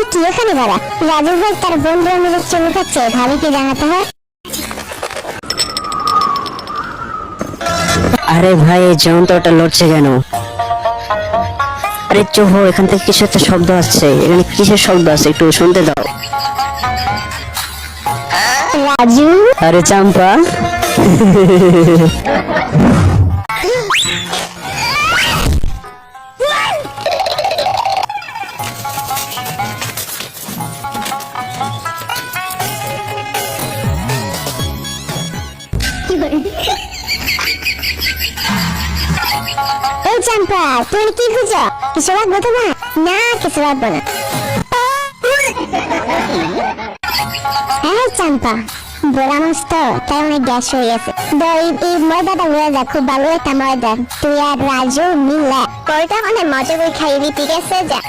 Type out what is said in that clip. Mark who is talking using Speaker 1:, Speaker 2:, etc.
Speaker 1: এই কি এখানে দাঁড়া? রাজু ভাই তার বন্ধুরা মিলে চুমু খাচ্ছে, ভাবিকে জানাতে হয়।
Speaker 2: আরে ভাই, এই যন্ত্রটা লড়ছে কেন? আরে চোহ, এখান থেকে কিছু একটা শব্দ আসছে। এখানে কিসের শব্দ আছে, একটু শুনতে দাও।
Speaker 1: রাজু,
Speaker 2: আরে চাম্পা,
Speaker 1: এই চাম্পা, তুমি কি খুঁজো? কিছু লাগবে তোমার? না, কিছু লাগবে না। হ্যাঁ চাম্পা, বড় মাছ তো, তাই অনেক গ্যাস হয়ে গেছে। এই ময়দাটা লয়ে যা, খুব ভালো একটা ময়দা। তুই আর রাজু মিলে পরটা মানে মজা করে খাইবি, ঠিক আছে? যা।